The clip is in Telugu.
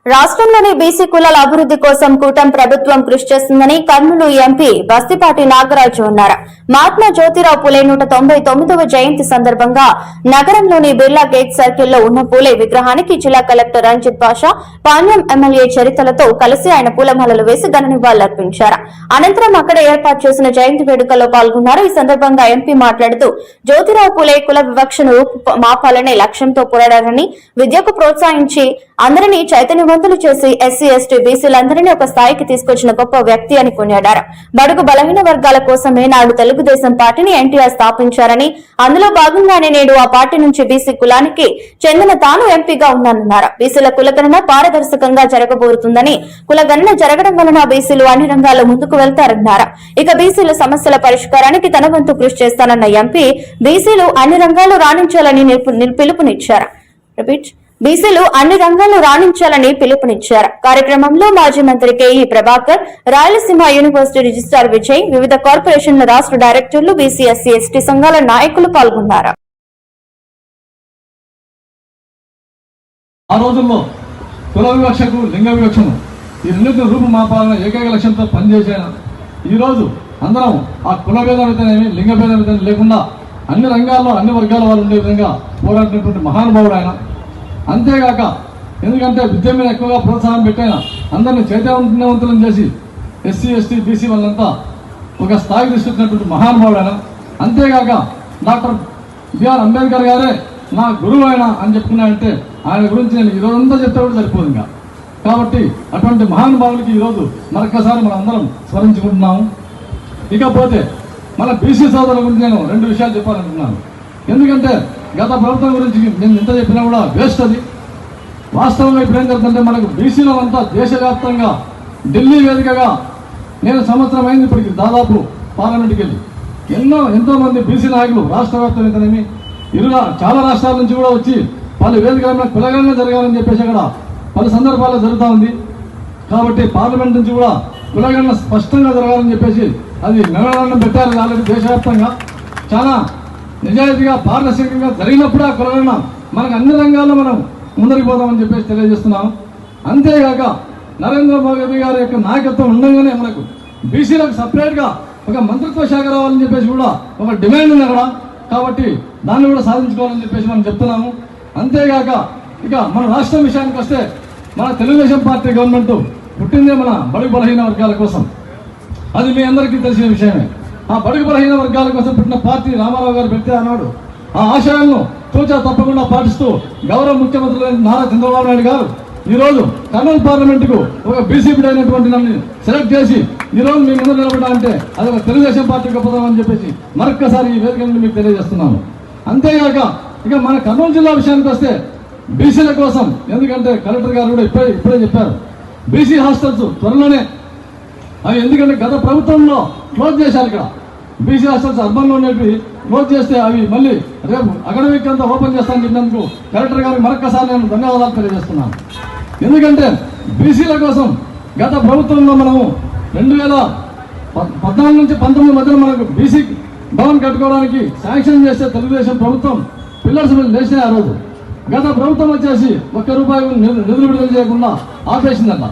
రాష్ట్రంలోని బీసీ కులాల అభివృద్ధి కోసం కూటమి ప్రభుత్వం కృషి చేస్తుందని కర్నూలు ఎంపీ బస్తిపాటి నాగరాజు అన్నారు. మహాత్మా జ్యోతిరావు పూలే 199వ జయంతి సందర్భంగా నగరంలోని బిర్లా గేట్ సర్కిల్లో ఉన్న పూలే విగ్రహానికి జిల్లా కలెక్టర్ రంజిత్ బాషా, పాణ్యం ఎమ్మెల్యే చరితలతో కలిసి ఆయన పూలమాలలు వేసి ఘన నివాళులర్పించారు. అనంతరం అక్కడ ఏర్పాటు చేసిన జయంతి వేడుకల్లో పాల్గొన్నారు. ఈ సందర్భంగా ఎంపీ మాట్లాడుతూ జ్యోతిరావు పూలే కుల వివక్షను మాపాలనే లక్ష్యంతో పోరాడారని, విద్యకు ప్రోత్సహించి అందరినీ చైతన్యవంతులు చేసి ఎస్సీ, ఎస్టీ, బీసీలందరినీ ఒక స్థాయికి తీసుకొచ్చిన గొప్ప వ్యక్తి అని కొనియాడారు. బడుగు బలహీన వర్గాల కోసమే నాడు తెలుగుదేశం పార్టీని ఎన్టీఆర్ స్థాపించారని, అందులో భాగంగానే నేడు ఆ పార్టీ నుంచి బీసీ కులానికి చెందిన తాను ఎంపీగా ఉన్నానన్నారు. బీసీల కులగణన పారదర్శకంగా జరగబోతుందని, కులగణన జరగడం వలన బీసీలు అన్ని రంగాల్లో ముందుకు వెళ్తారన్నారు. ఇక బీసీల సమస్యల పరిష్కారానికి తన వంతు కృషి చేస్తానన్న ఎంపీ బీసీలు అన్ని రంగాల్లో రాణించాలని పిలుపునిచ్చారు. బీసీలు అన్ని రంగాల్లో రాణించాలని పిలుపునిచ్చారు. కార్యక్రమంలో మాజీ మంత్రి కేఈ ప్రభాకర్, రాయలసీమ యూనివర్సిటీ రిజిస్ట్రార్ విజయ్, వివిధ కార్పొరేషన్ల రాష్ట్ర డైరెక్టర్లు, బీసీ, ఎస్సీ, ఎస్టీ సంఘాల నాయకులు పాల్గొన్నారు. ఆ రోజుల్లో కుల వివక్షకు, లింగ వివక్షను ఈ రెండింటిని రూపుమాపాలన్న ఏకైక లక్ష్యంతో పనిచేసాను. ఈ రోజు అందరం ఆ కుల భేదమైతేనేమి, లింగ భేదమైతే లేకుండా అన్ని రంగాల్లో అన్ని వర్గాల వాళ్ళు ఉండే విధంగా పోరాడినటువంటి మహానుభావుడు ఆయన. అంతేగాక ఎందుకంటే విద్య మీద ఎక్కువగా ప్రోత్సాహం పెట్టైనా అందరినీ చైతన్యవంతులను చేసి ఎస్సీ, ఎస్టీ, బీసీ వాళ్ళంతా ఒక స్థాయికి తీసుకొచ్చినటువంటి మహానుభావుడు ఆయన. అంతేగాక డాక్టర్ బిఆర్ అంబేద్కర్ గారే నా గురువు ఆయన అని చెప్పుకున్నాయంటే ఆయన గురించి నేను ఈరోజంతా చెప్తే కూడా సరిపోదు ఇంకా. కాబట్టి అటువంటి మహానుభావులకి ఈరోజు మరొక్కసారి మనం అందరం స్మరించుకుంటున్నాము. ఇకపోతే మన బీసీ సోదరుల గురించి నేను 2 విషయాలు చెప్పాలనుకున్నాను. ఎందుకంటే గత ప్రభుత్వం గురించి నేను ఎంత చెప్పినా కూడా వేస్ట్. అది వాస్తవంగా ఇప్పుడు ఏం జరుగుతుందంటే మనకు బీసీలో అంతా దేశవ్యాప్తంగా ఢిల్లీ వేదికగా నేను సంవత్సరం అయింది ఇప్పటికి దాదాపు పార్లమెంట్కి వెళ్ళి ఎంతో మంది బీసీ నాయకులు రాష్ట్ర వ్యాప్తంగానేమి చాలా రాష్ట్రాల నుంచి కూడా వచ్చి పలు వేదికల కులగణన జరగాలని చెప్పేసి అక్కడ పలు సందర్భాల్లో జరుగుతూ ఉంది. కాబట్టి పార్లమెంట్ నుంచి కూడా కులగణన స్పష్టంగా జరగాలని చెప్పేసి అది మెమోరాండం పెట్టారు. ఆల్రెడీ దేశవ్యాప్తంగా చాలా నిజాయితీగా పారదర్శకంగా జరిగినప్పుడు ఆ కులగణన మనకు అన్ని రంగాల్లో మనం ముందరికి పోదామని చెప్పేసి తెలియజేస్తున్నాం. అంతేగాక నరేంద్ర మోదీ గారి యొక్క నాయకత్వం ఉండగానే మనకు బీసీలకు సపరేట్గా ఒక మంత్రిత్వ శాఖ రావాలని చెప్పేసి కూడా ఒక డిమాండ్ ఉంది అక్కడ. కాబట్టి దాన్ని కూడా సాధించుకోవాలని చెప్పేసి మనం చెప్తున్నాము. అంతేగాక ఇక మన రాష్ట్రం విషయానికి వస్తే మన తెలుగుదేశం పార్టీ గవర్నమెంట్ పుట్టిందే మన బడుగు బలహీన వర్గాల కోసం. అది మీ అందరికీ తెలిసిన విషయమే. ఆ బడుగు బలహీన వర్గాల కోసం పుట్టిన పార్టీ రామారావు గారు పెడితే అన్నాడు ఆ ఆశయాలను తూచా తప్పకుండా పాటిస్తూ గౌరవ ముఖ్యమంత్రి నారా చంద్రబాబు నాయుడు గారు ఈరోజు కర్నూలు పార్లమెంటుకు ఒక బీసీపీ అయినటువంటి నన్ను సెలెక్ట్ చేసి ఈరోజు మీ ముందు నిలబడాలంటే అది ఒక తెలుగుదేశం పార్టీ గొప్పదనం అని చెప్పేసి మరొక్కసారి ఈ వేదిక నుండి మీకు తెలియజేస్తున్నాను. అంతేగాక ఇక మన కర్నూలు జిల్లా విషయానికి వస్తే బీసీల కోసం, ఎందుకంటే కలెక్టర్ గారు కూడా ఇప్పుడే చెప్పారు బీసీ హాస్టల్స్ త్వరలోనే అవి, ఎందుకంటే గత ప్రభుత్వంలో క్లోజ్ చేశారు. ఇక్కడ బీసీ హాస్టల్స్ అర్బన్లో ఉండేవి క్లోజ్ చేస్తే అవి మళ్ళీ రేపు అకాడమిక్ అంతా ఓపెన్ చేస్తానని చెప్పినందుకు కలెక్టర్ గారికి మరొకసారి నేను ధన్యవాదాలు తెలియజేస్తున్నాను. ఎందుకంటే బీసీల కోసం గత ప్రభుత్వంలో మనము 2014 నుంచి 19 మధ్యలో మనకు బీసీ భవన్ కట్టుకోవడానికి శాంక్షన్ చేస్తే తెలుగుదేశం ప్రభుత్వం పిల్లర్స్ మీద లేచినాయి. ఆ రోజు గత ప్రభుత్వం వచ్చేసి ₹1 నిధులు విడుదల చేయకుండా ఆపేసిందట.